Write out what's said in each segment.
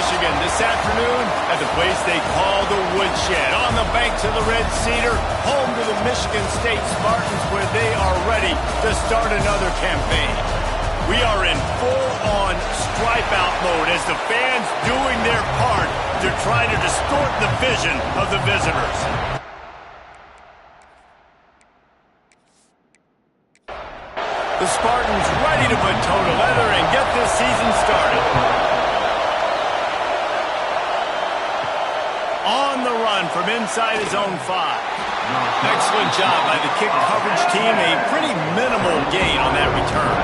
Michigan this afternoon at the place they call the Woodshed, on the banks of the Red Cedar, home to the Michigan State Spartans, where they are ready to start another campaign. We are in full-on stripe-out mode as the fans doing their part to try to distort the vision of the visitors. The Spartans ready to put toe to leather and get this season started. On the run from inside his own 5. Excellent job by the kick coverage team. A pretty minimal gain on that return.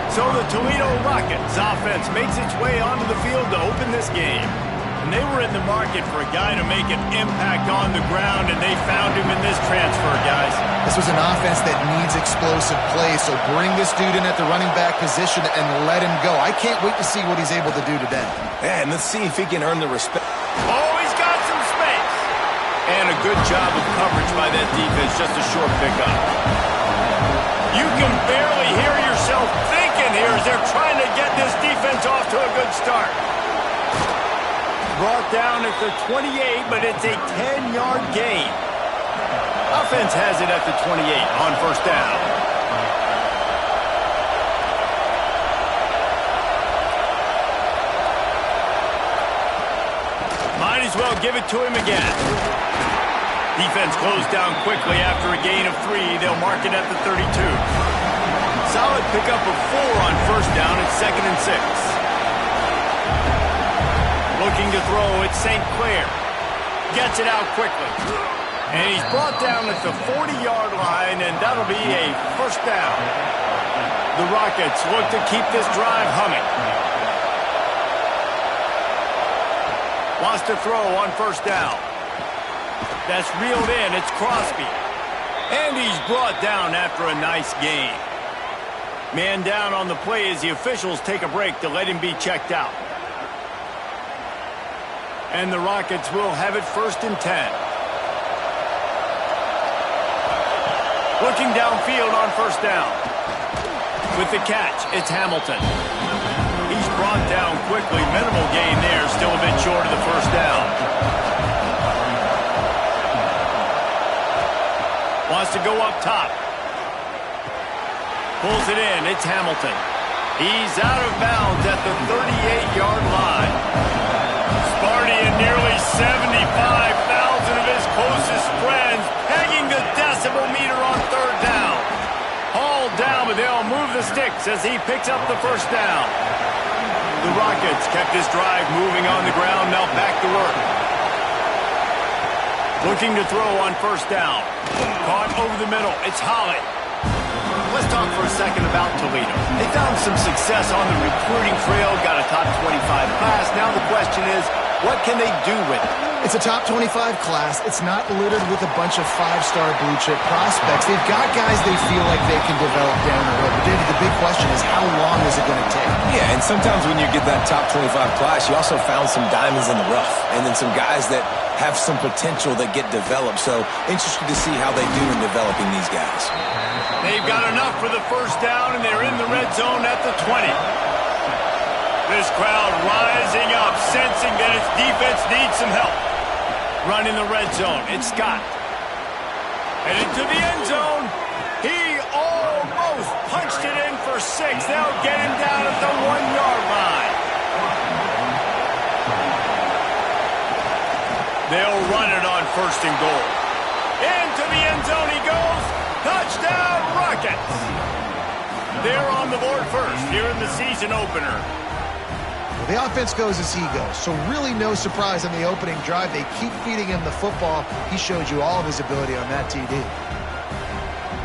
So the Toledo Rockets offense makes its way onto the field to open this game. And they were in the market for a guy to make an impact on the ground, and they found him in this transfer, guys. This was an offense that needs explosive play, so bring this dude in at the running back position and let him go. I can't wait to see what he's able to do today. Yeah, and let's see if he can earn the respect. Oh, he's got some space. And a good job of coverage by that defense, just a short pickup. You can barely hear yourself thinking here as they're trying to get this defense off to a good start. Brought down at the 28, but it's a 10-yard gain. Offense has it at the 28 on first down. Might as well give it to him again. Defense closed down quickly after a gain of 3. They'll mark it at the 32. Solid pickup of 4 on first down at 2nd and 6. Looking to throw, it's St. Clair. Gets it out quickly. And he's brought down at the 40-yard line, and that'll be a first down. The Rockets look to keep this drive humming. Wants to throw on first down. That's reeled in. It's Crosby. And he's brought down after a nice gain. Man down on the play as the officials take a break to let him be checked out. And the Rockets will have it 1st and 10. Looking downfield on first down. With the catch, it's Hamilton. He's brought down quickly. Minimal gain there. Still a bit short of the first down. Wants to go up top. Pulls it in. It's Hamilton. He's out of bounds at the 38-yard line. Sparty and nearly 75,000 of his closest friends pegging the decibel meter on third down. Hauled down, but they'll move the sticks as he picks up the first down. The Rockets kept this drive moving on the ground, now back to work. Looking to throw on first down. Caught over the middle. It's Holly. Let's talk for a second about Toledo. They found some success on the recruiting trail, got a top 25 class. Now the question is, what can they do with it? It's a top 25 class. It's not littered with a bunch of 5-star blue-chip prospects. They've got guys they feel like they can develop down the road. But, David, the big question is, how long is it going to take? Yeah, and sometimes when you get that top 25 class, you also found some diamonds in the rough. And then some guys that have some potential that get developed. So, interested to see how they do in developing these guys. They've got enough for the first down, and they're in the red zone at the 20. This crowd rising up, sensing that its defense needs some help. Run in the red zone. It's Scott. Headed to the end zone. He almost punched it in for 6. They'll get him down at the 1-yard line. They'll run it on 1st and goal. Into the end zone he goes. Touchdown, Rockets. They're on the board first here in the season opener. The offense goes as he goes, so really no surprise on the opening drive. They keep feeding him the football. He showed you all of his ability on that TD.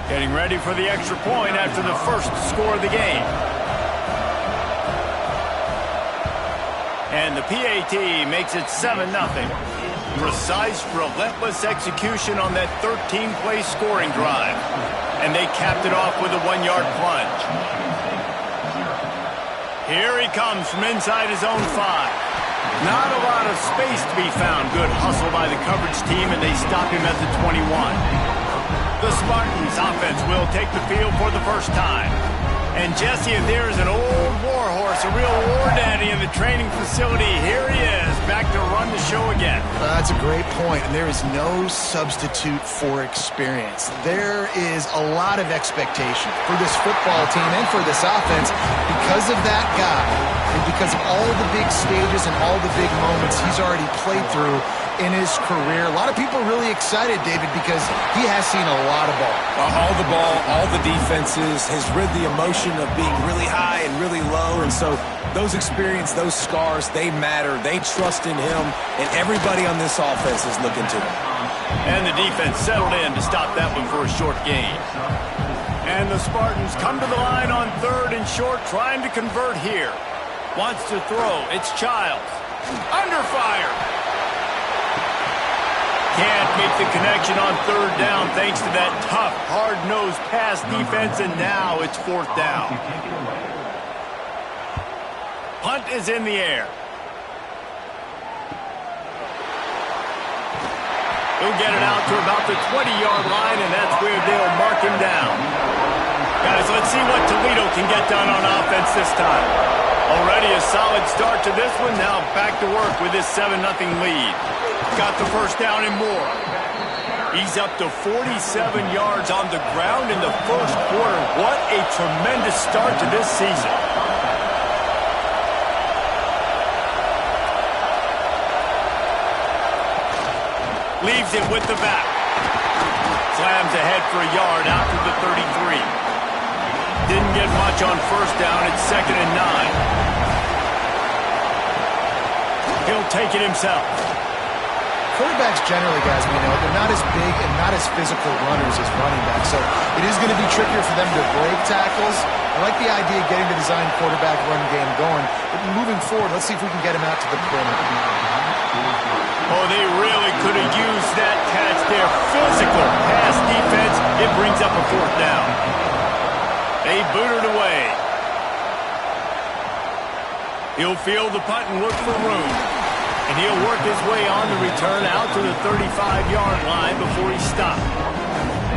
Getting ready for the extra point after the first score of the game. And the PAT makes it 7-0. Precise, relentless execution on that 13-play scoring drive. And they capped it off with a 1-yard plunge. Here he comes from inside his own 5. Not a lot of space to be found. Good hustle by the coverage team, and they stop him at the 21. The Spartans offense will take the field for the first time. And Jesse, if there is an old war horse, a real war daddy in the training facility, here he is, back to run the show again. That's a great point, and there is no substitute for experience. There is a lot of expectation for this football team and for this offense because of that guy and because of all the big stages and all the big moments he's already played through in his career. A lot of people are really excited, David, because he has seen a lot of ball. All the ball, all the defenses, has rid the emotion of being really high and really low. And so those experience, those scars, they matter. They trust in him, and everybody on this offense is looking to him. And the defense settled in to stop that one for a short gain. And the Spartans come to the line on 3rd and short, trying to convert here. Wants to throw. It's Childs. Under fire. Can't make the connection on 3rd down thanks to that tough, hard-nosed pass defense, and now it's 4th down. Punt is in the air. He'll get it out to about the 20-yard line, and that's where they'll mark him down. Guys, let's see what Toledo can get done on offense this time. Already a solid start to this one. Now back to work with this 7-0 lead. Got the first down and more. He's up to 47 yards on the ground in the first quarter. What a tremendous start to this season. Leaves it with the back. Slams ahead for a yard out to the 33. Didn't get much on first down. It's 2nd and 9. He'll take it himself. Quarterbacks generally, guys, we know, they're not as big and not as physical runners as running backs, so it is going to be trickier for them to break tackles. I like the idea of getting the design quarterback run game going, but moving forward, let's see if we can get him out to the perimeter. Oh, they really could have used that catch there. Physical pass defense. It brings up a 4th down. They boot it away. He'll field the punt and look for room. And he'll work his way on the return out to the 35-yard line before he stopped.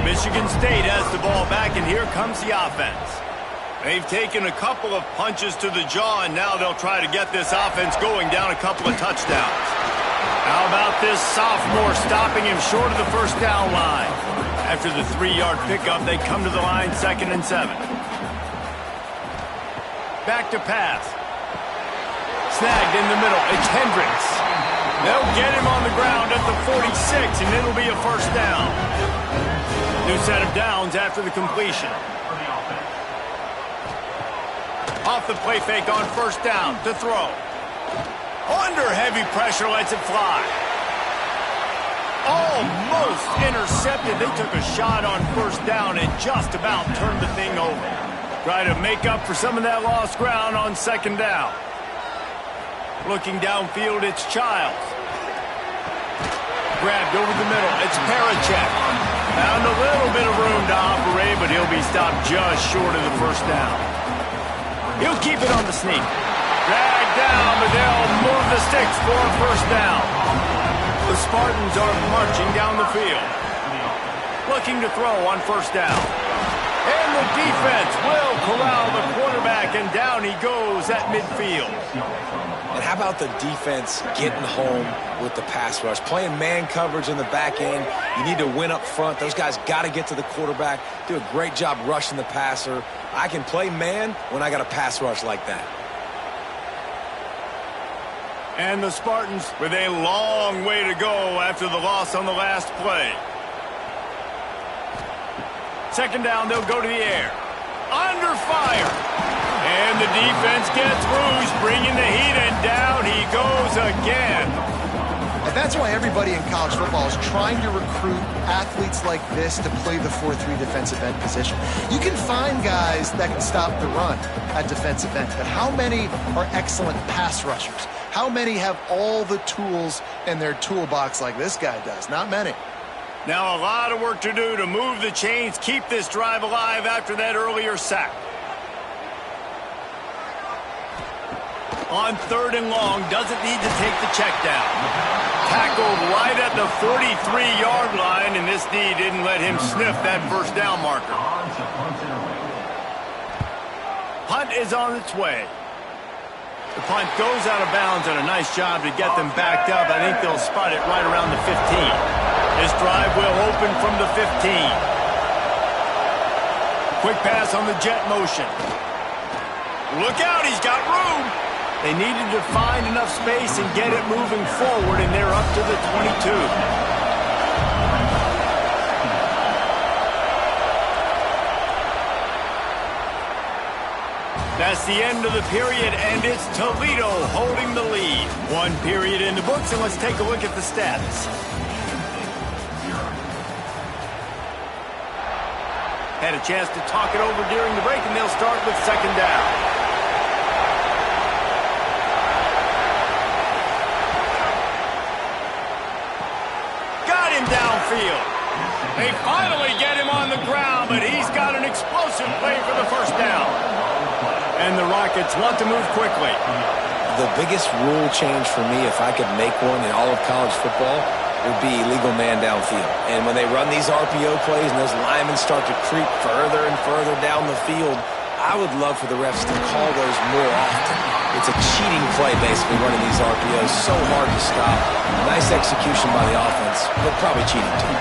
Michigan State has the ball back, and here comes the offense. They've taken a couple of punches to the jaw, and now they'll try to get this offense going down a couple of touchdowns. How about this sophomore stopping him short of the first down line? After the 3-yard pickup, they come to the line 2nd and 7. Back to pass. Snagged in the middle. It's Hendricks. They'll get him on the ground at the 46, and it'll be a first down. New set of downs after the completion. Off the play fake on first down to throw. Under heavy pressure, lets it fly. Almost intercepted. They took a shot on first down and just about turned the thing over. Try to make up for some of that lost ground on 2nd down. Looking downfield, it's Childs. Grabbed over the middle. It's Parachek. Found a little bit of room to operate, but he'll be stopped just short of the first down. He'll keep it on the sneak. Dragged down, but they'll move the sticks for a first down. The Spartans are marching down the field. Looking to throw on first down. And the defense will corral the quarterback, and down he goes at midfield. And how about the defense getting home with the pass rush? Playing man coverage in the back end. You need to win up front. Those guys got to get to the quarterback. Do a great job rushing the passer. I can play man when I got a pass rush like that. And the Spartans with a long way to go after the loss on the last play. 2nd down, they'll go to the air. Under fire. And the defense gets loose, bringing the heat, and down he goes again. And that's why everybody in college football is trying to recruit athletes like this to play the 4-3 defensive end position. You can find guys that can stop the run at defensive end, but how many are excellent pass rushers? How many have all the tools in their toolbox like this guy does? Not many. Now a lot of work to do to move the chains, keep this drive alive after that earlier sack. On 3rd and long, doesn't need to take the check down. Tackled right at the 43-yard line, and this D didn't let him sniff that first down marker. Punt is on its way. The punt goes out of bounds, and a nice job to get them backed up. I think they'll spot it right around the 15. This drive will open from the 15. Quick pass on the jet motion. Look out, he's got room. They needed to find enough space and get it moving forward, and they're up to the 22. That's the end of the period, and it's Toledo holding the lead. One period in the books, and let's take a look at the stats. Had a chance to talk it over during the break, and they'll start with second down. Got him downfield. They finally get him on the ground, but he's got an explosive play for the first down. And the Rockets want to move quickly. The biggest rule change for me, if I could make one in all of college football, would be illegal man downfield. And when they run these RPO plays and those linemen start to creep further and further down the field, I would love for the refs to call those more often. It's a cheating play, basically, running these RPOs. So hard to stop. Nice execution by the offense, but probably cheating too.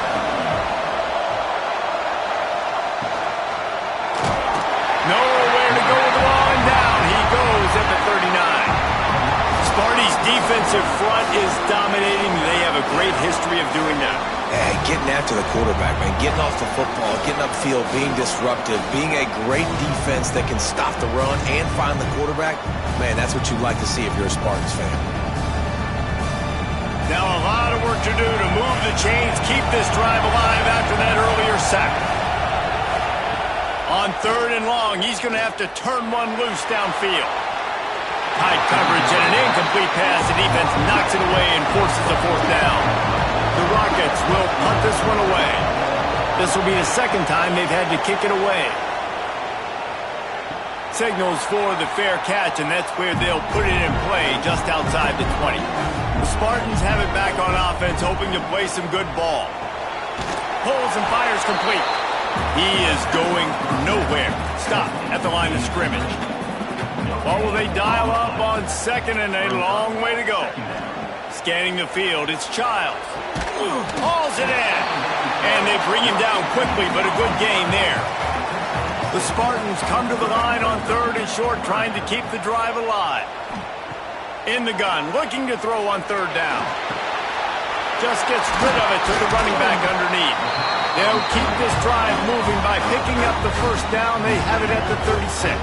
Nowhere to go with the ball, and down he goes at the 39. Sparty's defensive front is dominating. They have a great history of doing that. Yeah, getting after the quarterback, man. Getting off the football, getting upfield, being disruptive, being a great defense that can stop the run and find the quarterback. Man, that's what you'd like to see if you're a Spartans fan. Now a lot of work to do to move the chains, keep this drive alive after that earlier sack. On third and long, he's going to have to turn one loose downfield. Tight coverage and an incomplete pass. The defense knocks it away and forces a fourth down. The Rockets will punt this one away. This will be the second time they've had to kick it away. Signals for the fair catch, and that's where they'll put it in play just outside the 20. The Spartans have it back on offense, hoping to play some good ball. Pulls and fires complete. He is going nowhere. Stop at the line of scrimmage. What will they dial up on second, and a long way to go? Scanning the field, it's Childs. Hauls it in. And they bring him down quickly, but a good gain there. The Spartans come to the line on third and short, trying to keep the drive alive. In the gun, looking to throw on third down. Just gets rid of it to the running back underneath. They'll keep this drive moving by picking up the first down. They have it at the 36.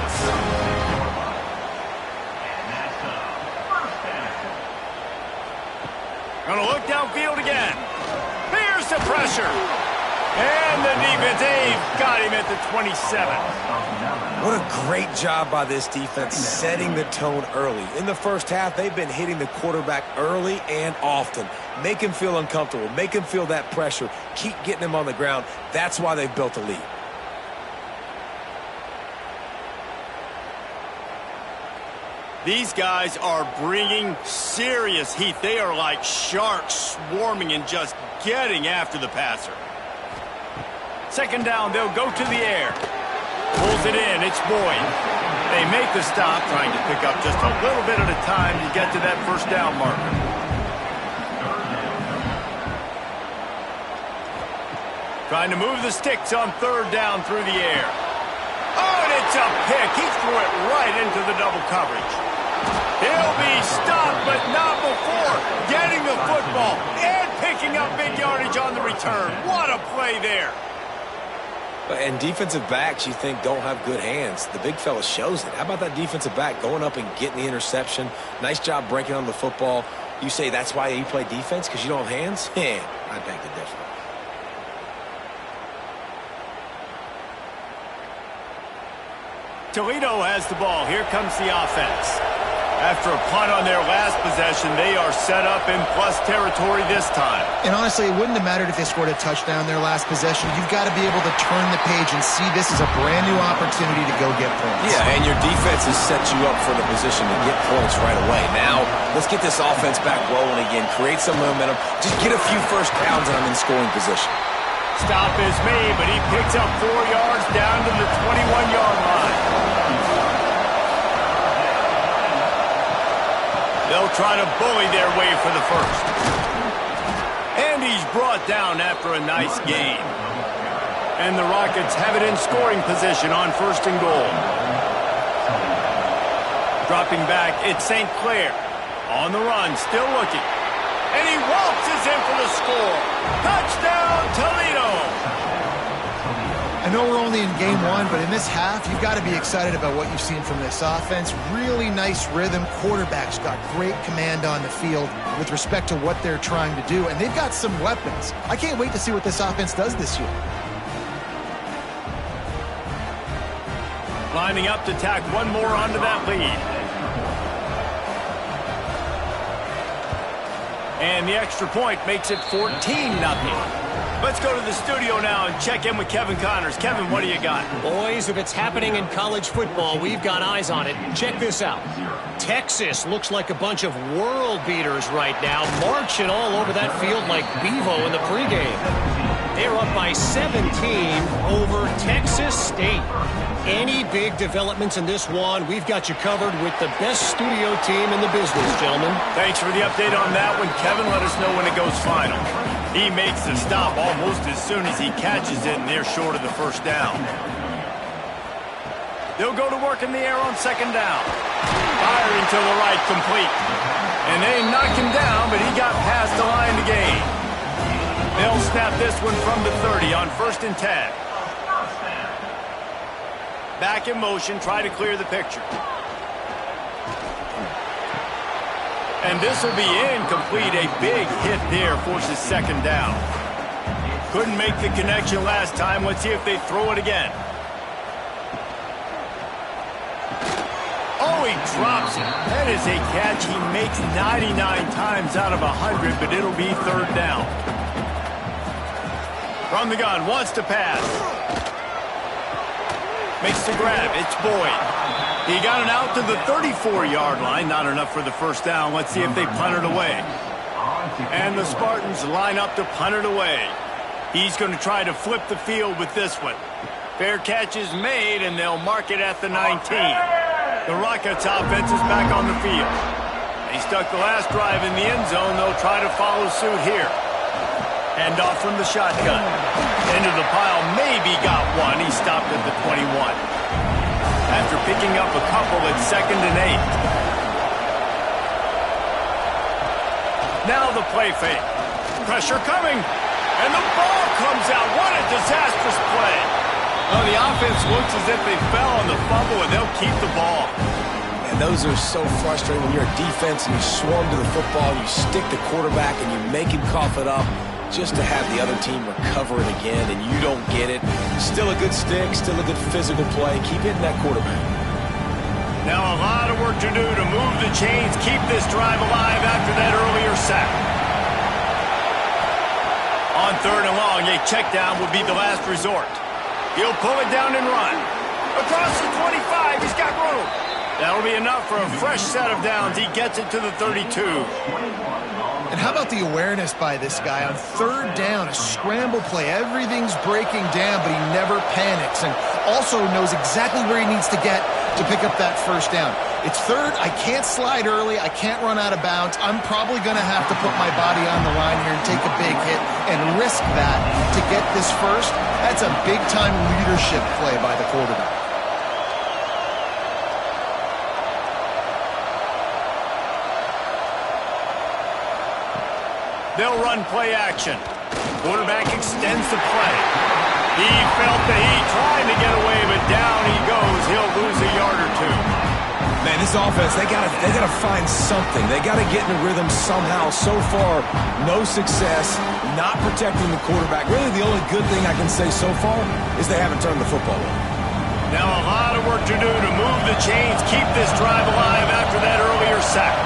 Gonna look downfield again. Here's the pressure. And the defense, they've got him at the 27. What a great job by this defense setting the tone early. In the first half, they've been hitting the quarterback early and often. Make him feel uncomfortable. Make him feel that pressure. Keep getting him on the ground. That's why they've built a lead. These guys are bringing serious heat. They are like sharks swarming and just getting after the passer. Second down, they'll go to the air. Pulls it in, it's Boyd. They make the stop, trying to pick up just a little bit at a time to get to that first down marker. Trying to move the sticks on third down through the air. Oh, and it's a pick. He threw it right into the double coverage. He'll be stopped, but not before getting the football and picking up big yardage on the return. What a play there. And defensive backs, you think, don't have good hands. The big fella shows it. How about that defensive back going up and getting the interception? Nice job breaking on the football. You say that's why you play defense, because you don't have hands? Yeah, I beg to differ. Toledo has the ball. Here comes the offense. After a punt on their last possession, they are set up in plus territory this time. And honestly, it wouldn't have mattered if they scored a touchdown their last possession. You've got to be able to turn the page and see this as a brand new opportunity to go get points. Yeah, and your defense has set you up for the position to get points right away. Now, let's get this offense back rolling again, create some momentum, just get a few first downs, and I'm in scoring position. Stop is made, but he picks up 4 yards down to the 21-yard line. They'll try to bully their way for the first. And he's brought down after a nice gain. And the Rockets have it in scoring position on 1st and goal. Dropping back, it's St. Clair. On the run, still looking. And he waltzes in for the score. Touchdown, Toledo! I know we're only in game 1, but in this half, you've got to be excited about what you've seen from this offense. Really nice rhythm. Quarterback's got great command on the field with respect to what they're trying to do, and they've got some weapons. I can't wait to see what this offense does this year. Lining up to tack one more onto that lead. And the extra point makes it 14-0. Let's go to the studio now and check in with Kevin Connors. Kevin, what do you got? Boys, if it's happening in college football, we've got eyes on it. Check this out. Texas looks like a bunch of world beaters right now, marching all over that field like Bevo in the pregame. They're up by 17 over Texas State. Any big developments in this one, we've got you covered with the best studio team in the business, gentlemen. Thanks for the update on that one, Kevin. Let us know when it goes final. He makes the stop almost as soon as he catches it, and they're short of the first down. They'll go to work in the air on 2nd down. Firing to the right, complete. And they knock him down, but he got past the line to gain. They'll snap this one from the 30 on 1st and 10. Back in motion, try to clear the picture. And this will be incomplete. A big hit there forces 2nd down. Couldn't make the connection last time. Let's see if they throw it again. Oh, he drops it. That is a catch he makes 99 times out of 100, but it'll be 3rd down. From the gun, wants to pass. Makes the grab. It's Boyd. He got it out to the 34-yard line. Not enough for the first down. Let's see if they punt it away. And the Spartans line up to punt it away. He's going to try to flip the field with this one. Fair catch is made, and they'll mark it at the 19. The Rockets offense is back on the field. They stuck the last drive in the end zone. They'll try to follow suit here. Hand off from the shotgun. Into the pile, maybe got one. He stopped at the 21. After picking up a couple at 2nd and 8. Now the play fake. Pressure coming. And the ball comes out. What a disastrous play. Well, the offense looks as if they fell on the fumble, and they'll keep the ball. And those are so frustrating when you're a defense and you swarm to the football, you stick the quarterback, and you make him cough it up just to have the other team recover it again, and you don't get it. Still a good stick, still a good physical play. Keep hitting that quarterback. Now a lot of work to do to move the chains, keep this drive alive after that earlier sack. On 3rd and long, a check down will be the last resort. He'll pull it down and run. Across the 25, he's got room. That'll be enough for a fresh set of downs. He gets it to the 32. And how about the awareness by this guy on 3rd down, a scramble play. Everything's breaking down, but he never panics and also knows exactly where he needs to get to pick up that first down. It's 3rd. I can't slide early. I can't run out of bounds. I'm probably going to have to put my body on the line here and take a big hit and risk that to get this first. That's a big-time leadership play by the quarterback. They'll run play action. Quarterback extends the play. He felt the heat trying to get away, but down he goes. He'll lose a yard or two. Man, this offense, they gotta find something. They gotta get in a rhythm somehow. So far, no success, not protecting the quarterback. Really, the only good thing I can say so far is they haven't turned the football over. Now a lot of work to do to move the chains, keep this drive alive after that earlier sack.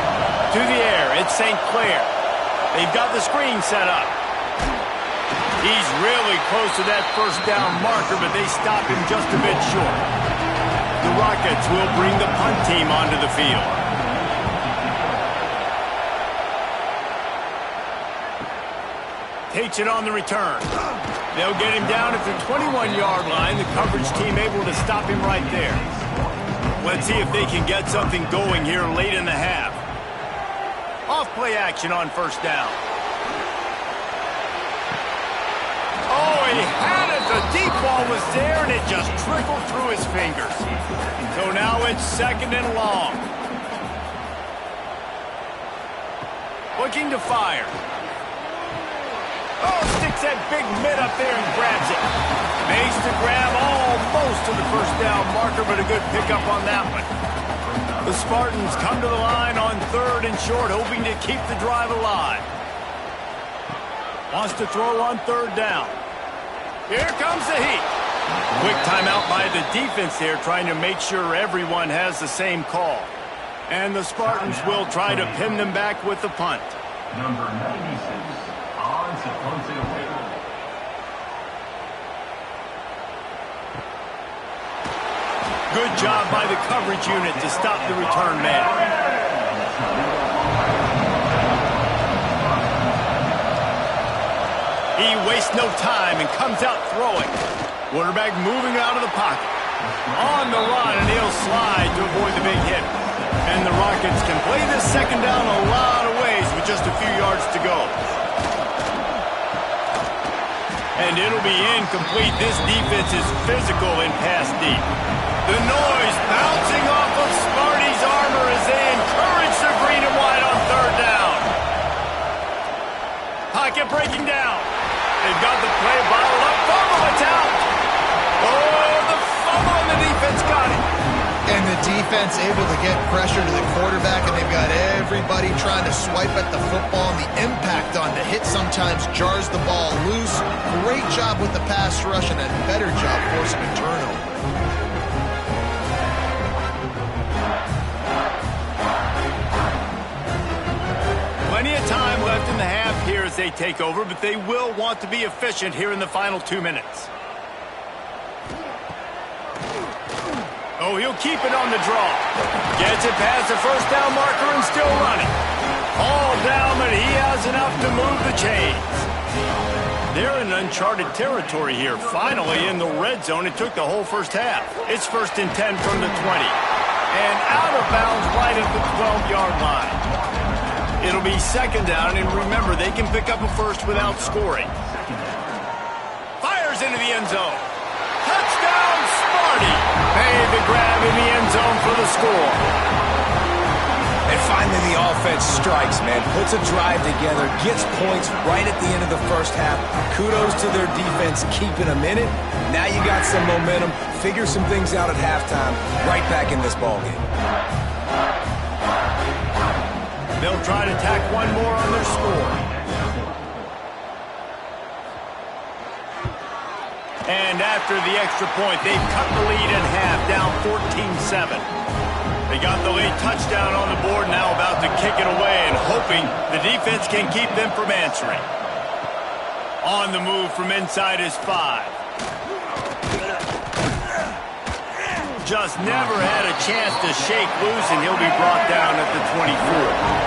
To the air, it's St. Clair. They've got the screen set up. He's really close to that first down marker, but they stop him just a bit short. The Rockets will bring the punt team onto the field. Takes it on the return. They'll get him down at the 21-yard line. The coverage team able to stop him right there. Let's see if they can get something going here late in the half. Off play action on first down. Oh, he had it. The deep ball was there, and it just trickled through his fingers. So now it's 2nd and long. Looking to fire. Oh, sticks that big mid up there and grabs it. Makes the grab almost to the first down marker, but a good pickup on that one. The Spartans come to the line on 3rd and short, hoping to keep the drive alive. Wants to throw on 3rd down. Here comes the heat. Quick timeout by the defense there, trying to make sure everyone has the same call. And the Spartans will try to pin them back with the punt. Number 96, Toledo. Good job by the coverage unit to stop the return man. He wastes no time and comes out throwing. Quarterback moving out of the pocket. On the run, and he'll slide to avoid the big hit. And the Rockets can play this 2nd down a lot of ways with just a few yards to go. And it'll be incomplete. This defense is physical in pass deep. The noise bouncing off of Sparty's armor as they encourage the green and white on 3rd down. Pocket breaking down. They've got the play bottled up. Fumble, it's out. Oh, the fumble, and the defense got it. And the defense able to get pressure to the quarterback, and they've got everybody trying to swipe at the football, and the impact on the hit sometimes jars the ball loose. Great job with the pass rush, and a better job forcing a turnover. Plenty of time left in the half here as they take over, but they will want to be efficient here in the final 2 minutes. Oh, he'll keep it on the draw. Gets it past the first down marker and still running. All down, but he has enough to move the chains. They're in uncharted territory here. Finally in the red zone. It took the whole first half. It's 1st and 10 from the 20. And out of bounds right at the 12-yard line. It'll be 2nd down, and remember, they can pick up a first without scoring. Fires into the end zone. Touchdown, Sparty! Made the grab in the end zone for the score. And finally the offense strikes, man. Puts a drive together, gets points right at the end of the first half. Kudos to their defense keeping them in it. Now you got some momentum. Figure some things out at halftime. Right back in this ballgame. They'll try to tack one more on their score. And after the extra point, they've cut the lead in half, down 14-7. They got the late touchdown on the board, now about to kick it away and hoping the defense can keep them from answering. On the move from inside his 5. Just never had a chance to shake loose, and he'll be brought down at the 24.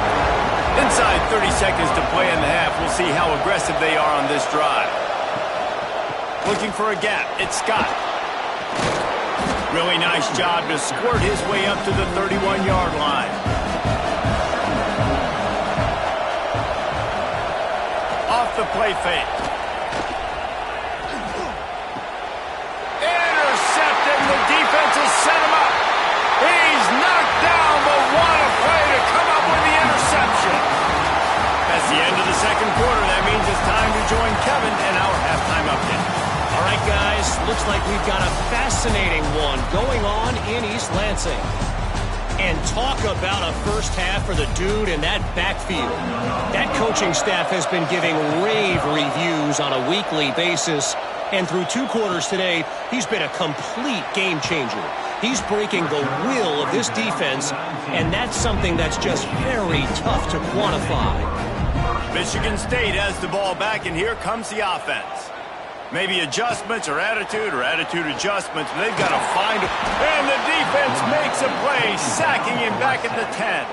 Inside 30 seconds to play in the half. We'll see how aggressive they are on this drive. Looking for a gap. It's Scott. Really nice job to squirt his way up to the 31-yard line. Off the play fake. Intercepted. The defense has set him up. He's knocked down, but what a play to come up with the interception. That's the end of the 2nd quarter. That means it's time to join Kevin in our halftime update. All right, guys, looks like we've got a fascinating one going on in East Lansing. And talk about a first half for the dude in that backfield. That coaching staff has been giving rave reviews on a weekly basis. And through 2 quarters today, he's been a complete game changer. He's breaking the will of this defense, and that's something that's just very tough to quantify. Michigan State has the ball back, and here comes the offense. Maybe adjustments or attitude adjustments, but they've got to find it. And the defense makes a play, sacking him back at the 10.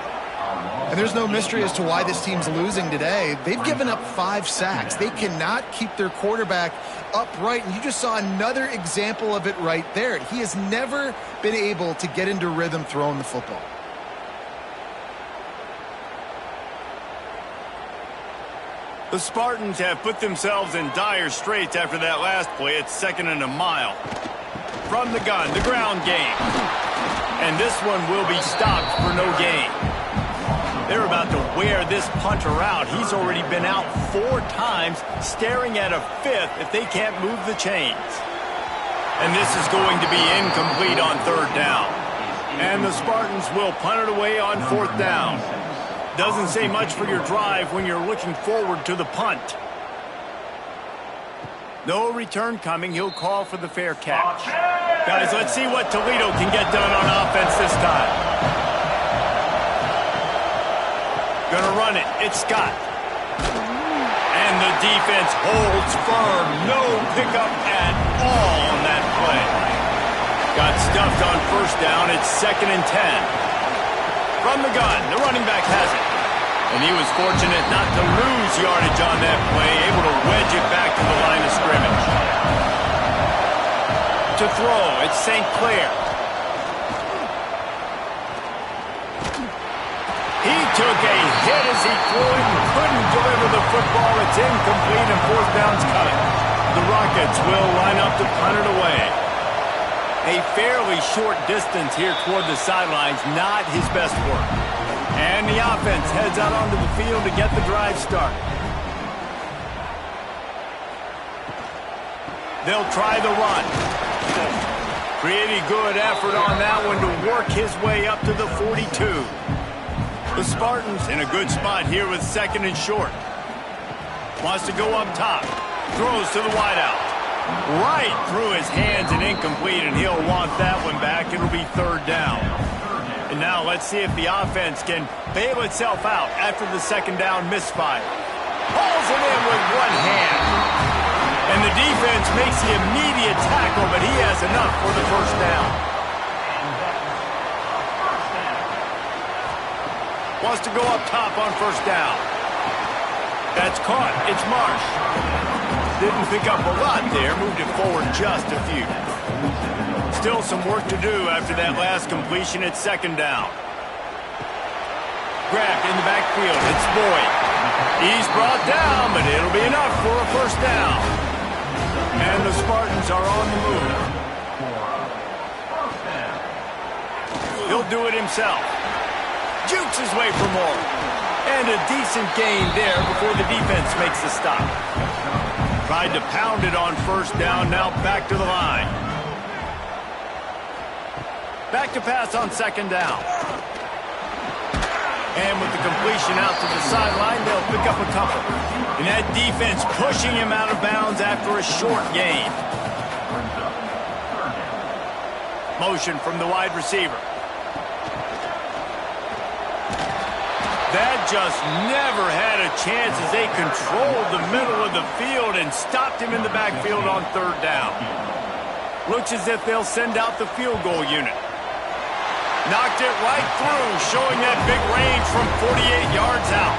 And there's no mystery as to why this team's losing today. They've given up 5 sacks. They cannot keep their quarterback upright, and you just saw another example of it right there. He has never been able to get into rhythm throwing the football. The Spartans have put themselves in dire straits after that last play. It's 2nd and a mile. From the gun, the ground game. And this one will be stopped for no gain. They're about to wear this punter out. He's already been out 4 times, staring at a 5th if they can't move the chains. And this is going to be incomplete on 3rd down. And the Spartans will punt it away on 4th down. Doesn't say much for your drive when you're looking forward to the punt. No return coming. He'll call for the fair catch. Guys, let's see what Toledo can get done on offense this time. Gonna run it. It's Scott. And the defense holds firm. No pickup at all on that play. Got stuffed on 1st down. It's 2nd and 10. From the gun, the running back has it. And he was fortunate not to lose yardage on that play, able to wedge it back to the line of scrimmage. To throw, it's St. Clair. He took a hit as he threw it and couldn't deliver the football. It's incomplete and 4th down's coming. The Rockets will line up to punt it away. A fairly short distance here toward the sidelines, not his best work. And the offense heads out onto the field to get the drive started. They'll try the run. Pretty good effort on that one to work his way up to the 42. The Spartans in a good spot here with 2nd and short. Wants to go up top. Throws to the wideout. Right through his hands and incomplete, and he'll want that one back. It'll be 3rd down. And now let's see if the offense can bail itself out after the 2nd down misfire. Hauls it in with one hand. And the defense makes the immediate tackle, but he has enough for the 1st down. Wants to go up top on 1st down. That's caught. It's Marsh. Didn't pick up a lot there. Moved it forward just a few. Still some work to do after that last completion at 2nd down. Grabbed in the backfield. It's Boyd. He's brought down, but it'll be enough for a 1st down. And the Spartans are on the move. He'll do it himself. Jukes his way for more. And a decent gain there before the defense makes the stop. Tried to pound it on 1st down, now back to the line. Back to pass on 2nd down. And with the completion out to the sideline, they'll pick up a couple. And that defense pushing him out of bounds after a short gain. Motion from the wide receiver. That just never had a chance as they controlled the middle of the field and stopped him in the backfield on 3rd down. Looks as if they'll send out the field goal unit. Knocked it right through, showing that big range from 48 yards out.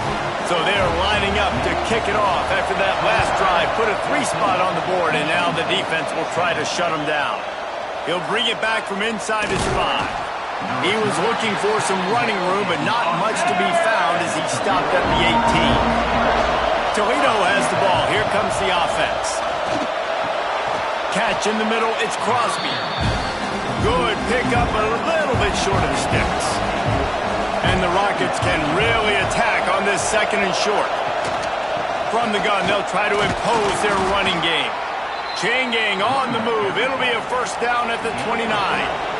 So they're lining up to kick it off after that last drive. Put a 3 spot on the board, and now the defense will try to shut him down. He'll bring it back from inside his 5. He was looking for some running room, but not much to be found as he stopped at the 18. Toledo has the ball. Here comes the offense. Catch in the middle. It's Crosby. Good pickup, a little bit short of the sticks. And the Rockets can really attack on this 2nd and short. From the gun, they'll try to impose their running game. Chain gang on the move. It'll be a 1st down at the 29.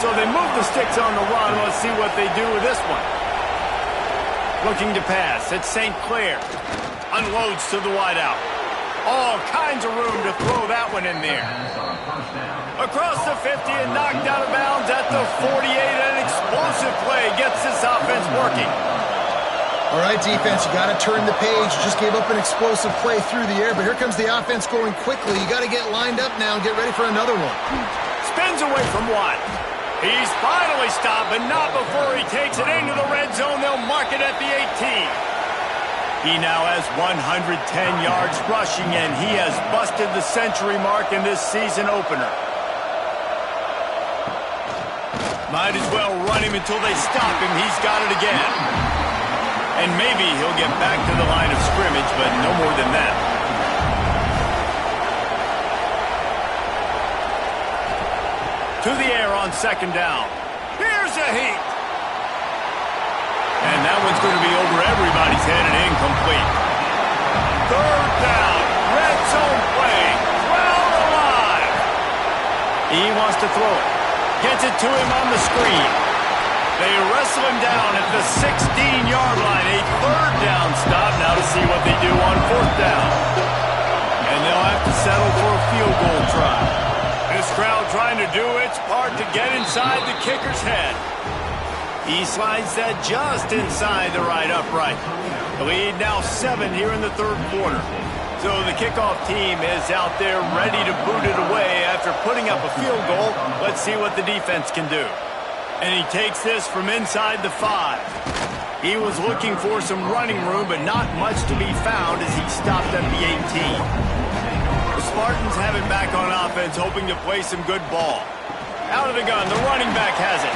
So they move the sticks on the run. Let's see what they do with this one. Looking to pass. It's St. Clair. Unloads to the wideout. All kinds of room to throw that one in there. Across the 50 and knocked out of bounds at the 48. An explosive play gets this offense working. All right, defense, you got to turn the page. You just gave up an explosive play through the air, but here comes the offense going quickly. You got to get lined up now and get ready for another one. Spins away from one. He's finally stopped, but not before he takes it into the red zone. They'll mark it at the 18. He now has 110 yards rushing, and he has busted the century mark in this season opener. Might as well run him until they stop him. He's got it again. And maybe he'll get back to the line of scrimmage, but no more than that. To the air on second down. Here's a heat. And that one's going to be over everybody's head and incomplete. Third down. Red zone play. Well alive. He wants to throw it. Gets it to him on the screen. They wrestle him down at the 16-yard line. A third down stop. Now to see what they do on fourth down. And they'll have to settle for a field goal try. This crowd trying to do its part to get inside the kicker's head. He slides that just inside the right upright. The lead now 7 here in the third quarter. So the kickoff team is out there ready to boot it away after putting up a field goal. Let's see what the defense can do. And he takes this from inside the 5. He was looking for some running room, but not much to be found as he stopped at the 18. The Spartans have it back on offense, hoping to play some good ball. Out of the gun, the running back has it.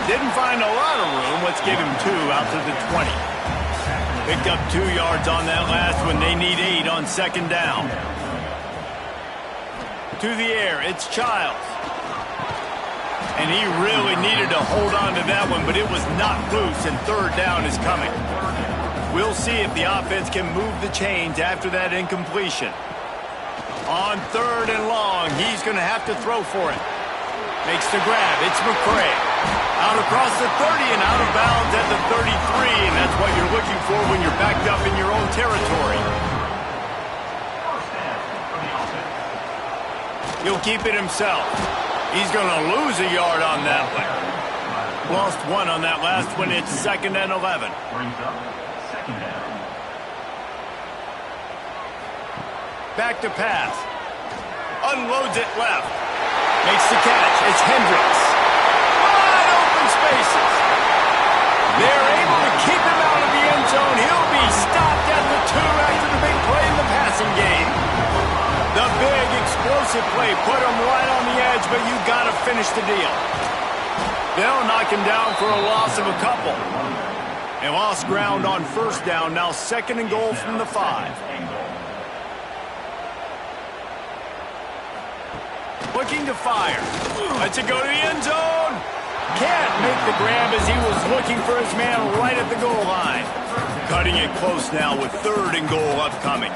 Didn't find a lot of room. Let's give him 2 out to the 20. Picked up 2 yards on that last one. They need 8 on second down. To the air, it's Childs. And he really needed to hold on to that one, but it was not loose, and third down is coming. We'll see if the offense can move the chains after that incompletion. On third and long, he's going to have to throw for it. Makes the grab. It's McCray. Out across the 30 and out of bounds at the 33, and that's what you're looking for when you're backed up in your own territory. He'll keep it himself. He's going to lose a yard on that one. Lost 1 on that last one. It's 2nd and 11. Back to pass. Unloads it left. Makes the catch. It's Hendricks. Wide open spaces. They're able to keep him out of the end zone. He'll be stopped at the 2 after the big play in the passing game. The big explosive play put him right on the edge, but you got to finish the deal. They'll knock him down for a loss of a couple. They lost ground on first down. Now 2nd and goal from the 5. Looking to fire. Lets it go to the end zone. Can't make the grab as he was looking for his man right at the goal line. Cutting it close now with 3rd and goal upcoming.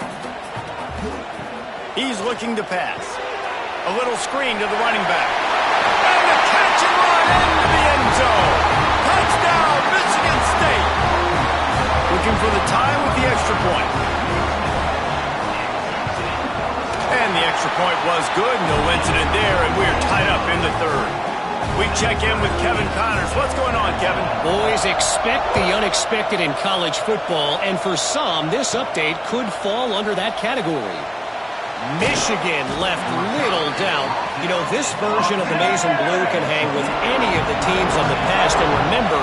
He's looking to pass. A little screen to the running back. And the catch and run into the end zone. Touchdown, Michigan State. Looking for the tie with the extra point. And the extra point was good. No incident there, and we're tied up in the 3rd. We check in with Kevin Connors. What's going on, Kevin? Boys, expect the unexpected in college football, and for some, this update could fall under that category. Michigan left little doubt. You know, this version of the Maize and Blue can hang with any of the teams of the past, and remember,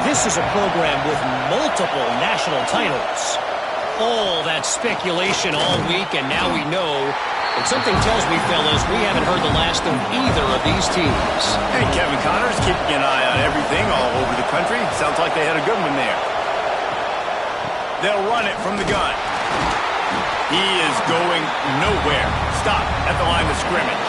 this is a program with multiple national titles. All that speculation all week, and now we know. And something tells me, fellas, we haven't heard the last of either of these teams. Hey, Kevin Connors, keeping an eye on everything all over the country. Sounds like they had a good one there. They'll run it from the gun. He is going nowhere. Stop at the line of scrimmage.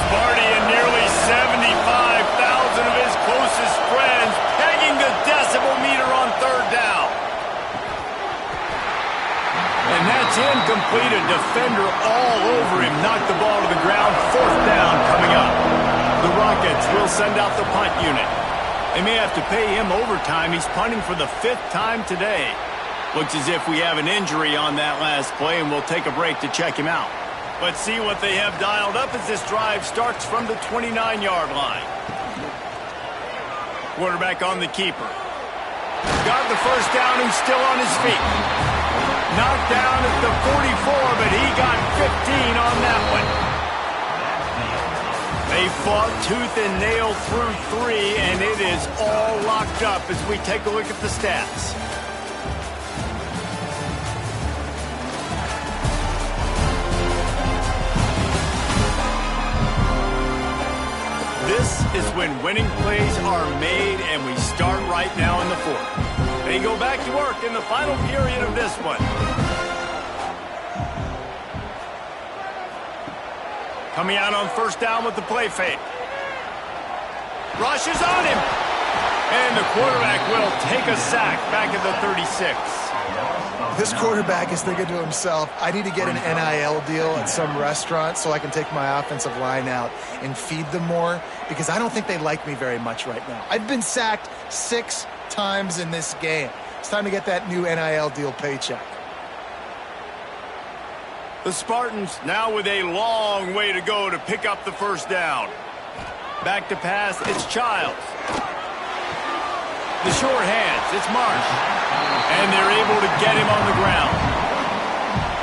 Sparty and nearly 75,000 of his closest friends pegging the decibel meter on third down. And that's incomplete. A defender all over him. Knocked the ball to the ground. Fourth down coming up. The Rockets will send out the punt unit. They may have to pay him overtime. He's punting for the 5th time today. Looks as if we have an injury on that last play, and we'll take a break to check him out. Let's see what they have dialed up as this drive starts from the 29-yard line. Quarterback on the keeper. Got the first down and still on his feet. Knocked down at the 44, but he got 15 on that one. They fought tooth and nail through 3, and it is all locked up as we take a look at the stats. This is when winning plays are made, and we start right now in the 4th. They go back to work in the final period of this one. Coming out on first down with the play fake. Rushes on him. And the quarterback will take a sack back at the 36. This quarterback is thinking to himself, I need to get an NIL deal at some restaurant so I can take my offensive line out and feed them more, because I don't think they like me very much right now. I've been sacked 6 times in this game. It's time to get that new NIL deal paycheck. The Spartans now with a long way to go to pick up the first down. Back to pass, it's Childs. The short hands, it's Marsh. And they're able to get him on the ground.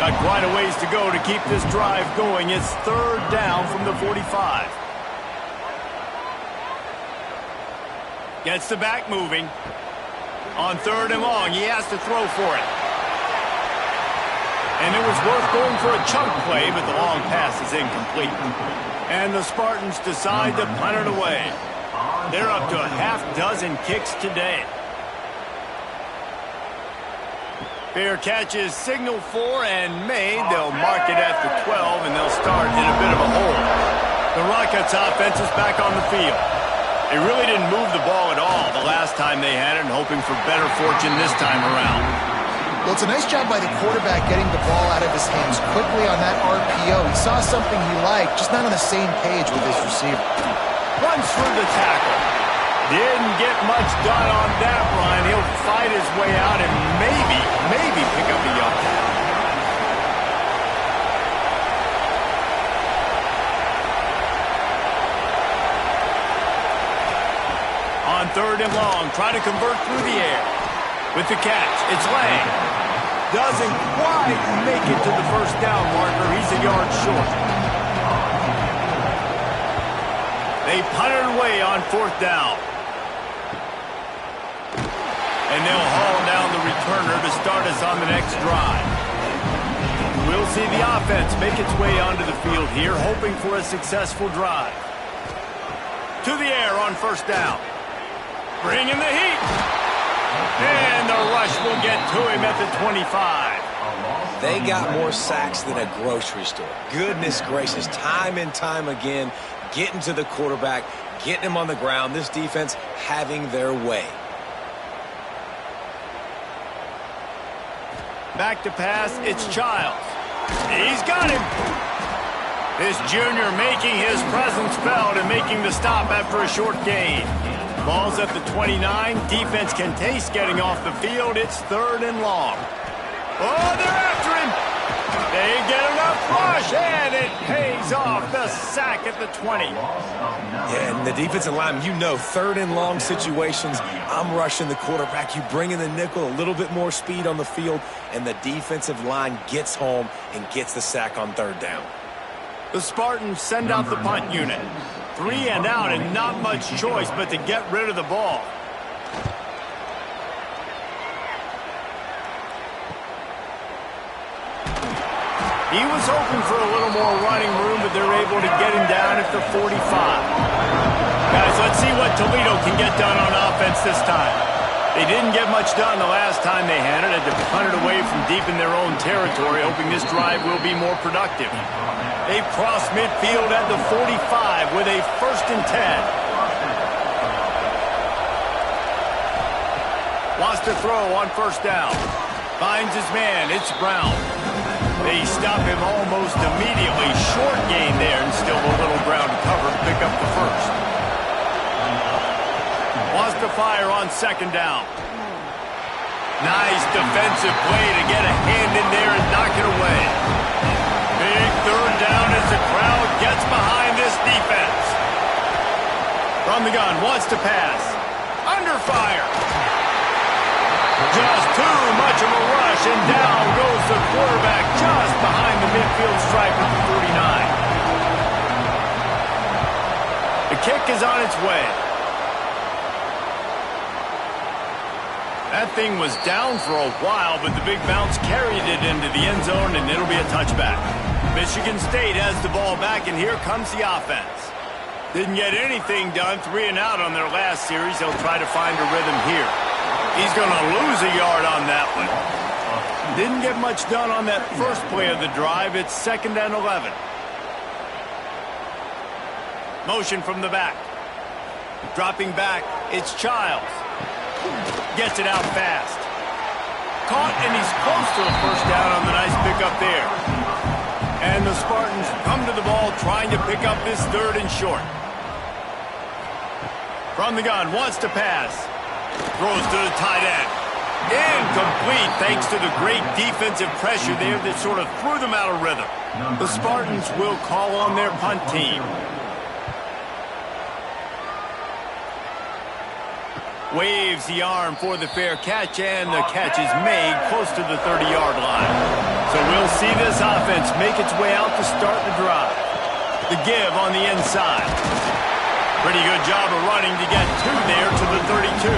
Got quite a ways to go to keep this drive going. It's third down from the 45. Gets the back moving. On third and long, he has to throw for it. And it was worth going for a chunk play, but the long pass is incomplete. And the Spartans decide to punt it away. They're up to a half-dozen kicks today. Fair catch is signaled for and made. They'll mark it at the 12, and they'll start in a bit of a hole. The Rockets offense is back on the field. They really didn't move the ball at all the last time they had it, and hoping for better fortune this time around. Well, it's a nice job by the quarterback getting the ball out of his hands quickly on that RPO. He saw something he liked, just not on the same page with his receiver. Runs through the tackle. Didn't get much done on that run. He'll fight his way out and maybe pick up a yard. On third and long, try to convert through the air. With the catch, it's Lang. Doesn't quite make it to the first down marker. He's a yard short. They punt it away on fourth down. And they'll haul down the returner to start us on the next drive. We'll see the offense make its way onto the field here, hoping for a successful drive. To the air on first down. Bring in the heat. And the rush will get to him at the 25. They got more sacks than a grocery store. Goodness gracious, time and time again, getting to the quarterback, getting him on the ground. This defense having their way. Back to pass, it's Childs. He's got him. This junior making his presence felt and making the stop after a short gain. Ball's at the 29. Defense can taste getting off the field. It's third and long. Oh, they're after him. They get enough rush, and it pays off. The sack at the 20. Yeah, and the defensive line, you know, third and long situations, I'm rushing the quarterback. You bring in the nickel, a little bit more speed on the field, and the defensive line gets home and gets the sack on third down. The Spartans send out the punt unit. 3 and out, and not much choice but to get rid of the ball. He was hoping for a little more running room, but they're able to get him down at the 45. Guys, let's see what Toledo can get done on offense this time. They didn't get much done the last time they had it. Had to punt it away from deep in their own territory, hoping this drive will be more productive. They cross midfield at the 45 with a 1st and 10. Wants to throw on first down. Finds his man. It's Brown. They stop him almost immediately. Short gain there, and still a little ground to cover to pick up the first. Wants to fire on second down. Nice defensive play to get a hand in there and knock it away. Big third down as the crowd gets behind this defense. From the gun, wants to pass. Under fire. Just too much of a rush, and down goes the quarterback just behind the midfield stripe at the 49. The kick is on its way. That thing was down for a while, but the big bounce carried it into the end zone, and it'll be a touchback. Michigan State has the ball back, and here comes the offense. Didn't get anything done, 3 and out on their last series. They'll try to find a rhythm here. He's going to lose a yard on that one. Didn't get much done on that first play of the drive. It's 2nd and 11. Motion from the back. Dropping back, it's Childs. Gets it out fast. Caught, and he's close to a first down on the nice pickup there. And the Spartans come to the ball trying to pick up this 3rd and short. From the gun, wants to pass. Throws to the tight end. Incomplete thanks to the great defensive pressure there that sort of threw them out of rhythm. The Spartans will call on their punt team. Waves the arm for the fair catch, and the catch is made close to the 30-yard line. So we'll see this offense make its way out to start the drive. The give on the inside. Pretty good job of running to get 2 there to the 32.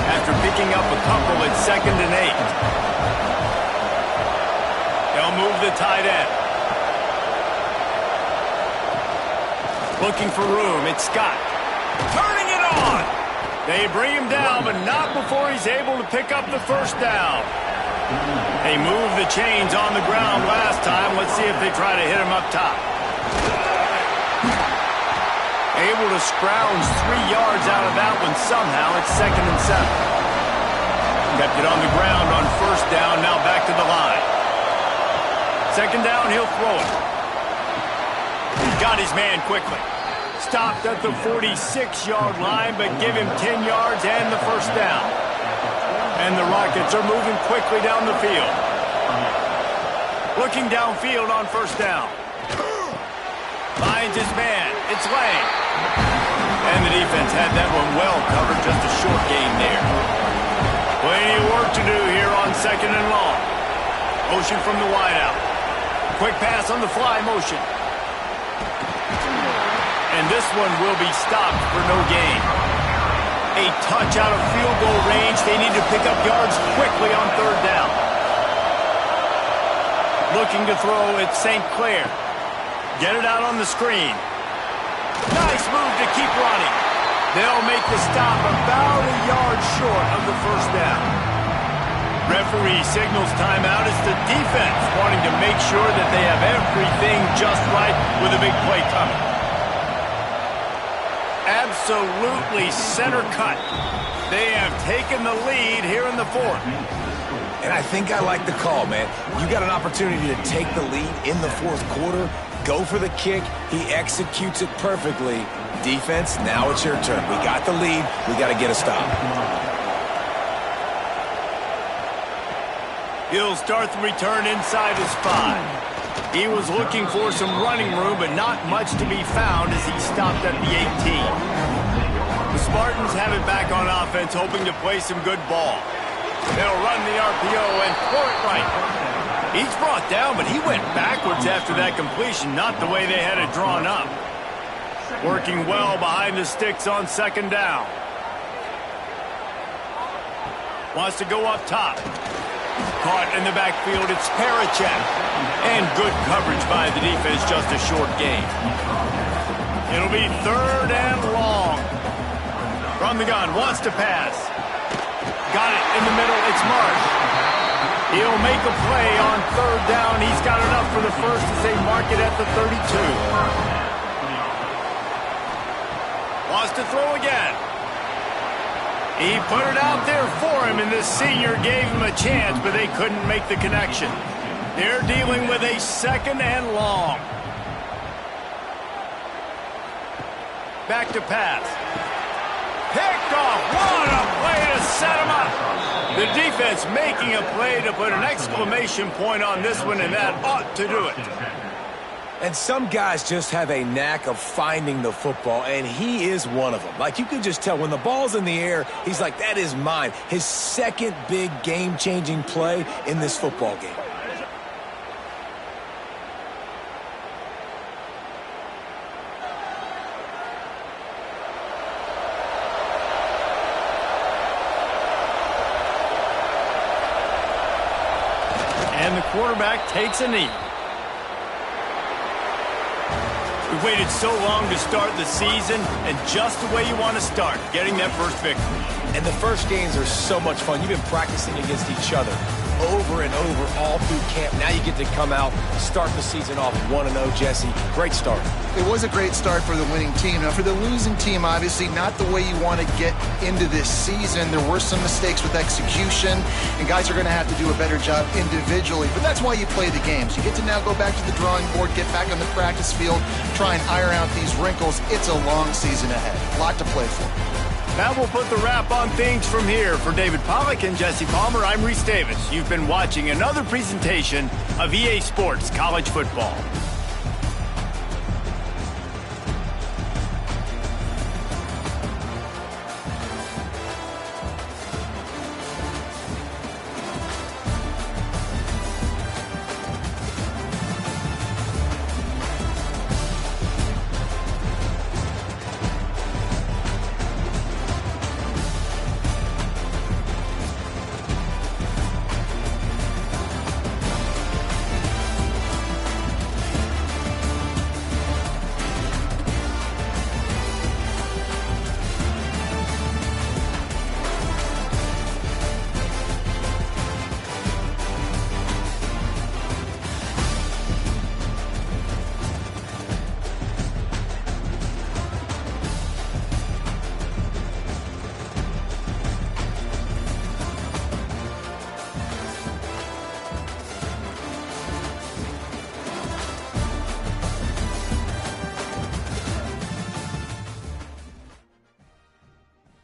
After picking up a couple, it's 2nd and 8. They'll move the tight end. Looking for room, it's Scott. Turning it on! They bring him down, but not before he's able to pick up the first down. They moved the chains on the ground last time. Let's see if they try to hit him up top. Able to scrounge 3 yards out of that one somehow. It's 2nd and 7. Kept it on the ground on first down, now back to the line. 2nd down, he'll throw it. He's got his man quickly. Stopped at the 46-yard line, but give him 10 yards and the first down. And the Rockets are moving quickly down the field. Looking downfield on first down. Finds his man. It's Lang. And the defense had that one well covered. Just a short gain there. Plenty of work to do here on 2nd and long. Motion from the wideout. Quick pass on the fly motion. And this one will be stopped for no gain. A touch out of field goal range. They need to pick up yards quickly on 3rd down. Looking to throw at St. Clair. Get it out on the screen. Nice move to keep running. They'll make the stop about a yard short of the first down. Referee signals timeout. It's the defense wanting to make sure that they have everything just right with a big play coming. Absolutely center cut. They have taken the lead here in the 4th. And I think I like the call, man. You got an opportunity to take the lead in the 4th quarter. Go for the kick. He executes it perfectly. Defense, now it's your turn. We got the lead. We got to get a stop. He'll start the return inside his 5. He was looking for some running room, but not much to be found as he stopped at the 18. The Spartans have it back on offense, hoping to play some good ball. They'll run the RPO and throw it right. He's brought down, but he went backwards after that completion, not the way they had it drawn up. Working well behind the sticks on 2nd down. Wants to go up top. Caught in the backfield, it's Parachek. And good coverage by the defense, just a short gain. It'll be 3rd and long. From the gun, wants to pass. Got it in the middle, it's Marsh. He'll make a play on 3rd down. He's got enough for the first as they mark it at the 32. Wants to throw again. He put it out there for him, and this senior gave him a chance, but they couldn't make the connection. They're dealing with a 2nd and long. Back to pass. Picked off. What a play to set him up. The defense making a play to put an exclamation point on this one, and that ought to do it. And some guys just have a knack of finding the football, and he is one of them. Like, you can just tell when the ball's in the air, he's like, that is mine. His 2nd big game-changing play in this football game. And the quarterback takes a knee. We've waited so long to start the season, and just the way you want to start, getting that first victory. And the first games are so much fun. You've been practicing against each other over and over all through camp. Now you get to come out, start the season off 1-0, Jesse. Great start. It was a great start for the winning team. Now, for the losing team, obviously not the way you want to get into this season. There were some mistakes with execution, and guys are going to have to do a better job individually. But that's why you play the games. You get to now go back to the drawing board, get back on the practice field, try and iron out these wrinkles. It's a long season ahead. A lot to play for. Now we'll put the wrap on things from here. For David Pollack and Jesse Palmer, I'm Reese Davis. You've been watching another presentation of EA Sports College Football.